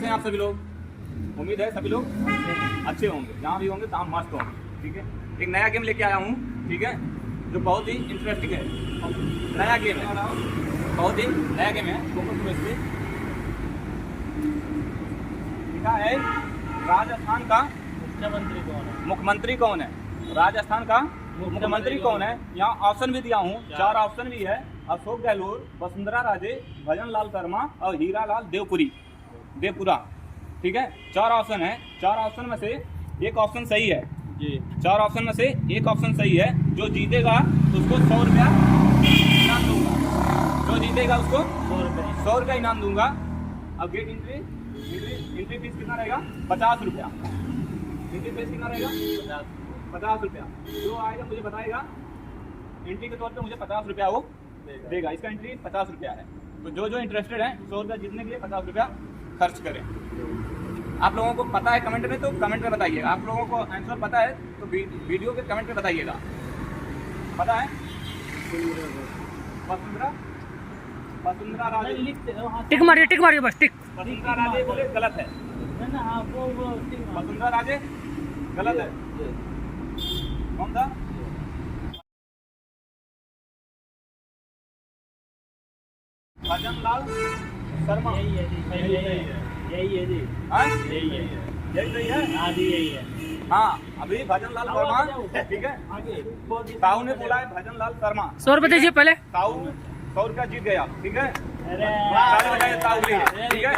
हैं आप सभी लोग, उम्मीद है सभी लोग अच्छे होंगे, जहाँ भी होंगे तहाँ मस्त होंगे। ठीक है, एक नया गेम लेके आया हूँ, ठीक है, जो बहुत ही इंटरेस्टिंग है। नया गेम है, बहुत ही नया गेम है। लिखा है राजस्थान का मुख्यमंत्री कौन है, राजस्थान का मुख्यमंत्री कौन है। यहाँ ऑप्शन भी दिया हूँ, 4 ऑप्शन भी है। अशोक गहलोत, वसुंधरा राजे, भजन लाल शर्मा और हीरालाल देवपुरा। ठीक है, 4 ऑप्शन है। 4 ऑप्शन में से एक ऑप्शन सही है जी। 4 ऑप्शन में से एक ऑप्शन सही है। जो जीतेगा उसको 100 रुपया इनाम दूंगा। जो जीतेगा उसको 100 रुपया इनाम दूंगा। अब गेट एंट्री फीस कितना रहेगा? 50 रुपया। एंट्री फीस कितना रहेगा? 50 रुपया। जो आएगा मुझे बताएगा, एंट्री के तौर पे मुझे 50 रुपया वो देगा। इसका एंट्री 50 रुपया है। तो जो इंटरेस्टेड है 100 रुपया जीतने के लिए 50 रुपया खर्च करें। आप लोगों को पता है कमेंट में, तो कमेंट में बताइए। आप लोगों को आंसर पता है तो वीडियो के कमेंट में बताइएगा। पता है? वसुंधरा राजे टिक मारिए बस टिक। वसुंधरा राजे बोले गलत है। वसुंधरा राजे गलत है। कौन था? भजन लाल शर्मा। यही है जी। हाँ यही है। हाँ, अभी भजन लाल शर्मा, ठीक है, ताऊ ने बोला है भजन लाल शर्मा। 100 रुपये दीजिए पहले। ताऊ 100 रुपया जीत गया, ठीक है। ताऊ लिए, ठीक है।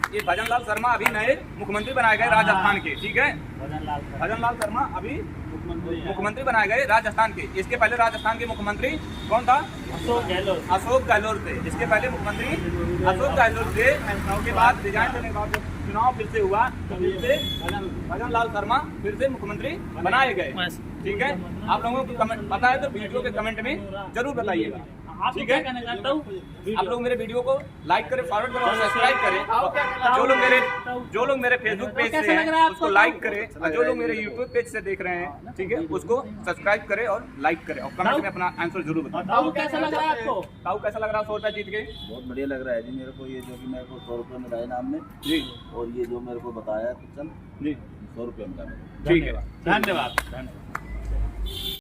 ये भजन लाल शर्मा अभी नए मुख्यमंत्री बनाए गए राजस्थान के, ठीक है। भजन लाल शर्मा अभी मुख्यमंत्री बनाए गए राजस्थान के। इसके पहले राजस्थान के मुख्यमंत्री कौन था? अशोक गहलोत थे। इसके पहले मुख्यमंत्री अशोक गहलोत थे। उसके बाद रिजाइन देने के बाद जब चुनाव फिर से हुआ तो फिर से भजन लाल शर्मा फिर से मुख्यमंत्री बनाए गए, ठीक है। आप लोगों को पता है तो वीडियो के कमेंट में जरूर बताइएगा, ठीक है। आप लोग मेरे वीडियो को लाइक करें, फॉरवर्ड करें और सब्सक्राइब करें। जो लोग मेरे फेसबुक पेज से हैं उसको लाइक करें, और जो लोग मेरे यूट्यूब पेज से देख रहे हैं, ठीक है, उसको सब्सक्राइब करें और लाइक करें और कमेंट में अपना आंसर जरूर बताएं। ताऊ कैसा लग रहा है आपको? ताऊ कैसा लग रहा है 100 रुपया जीत के? बहुत बढ़िया लग रहा है जी मेरे को। ये जो कि मेरे को 100 रुपये मिला है इनाम में जी, और ये जो मेरे को बताया कुछ जी 100 रुपये मिला। ठीक है, धन्यवाद।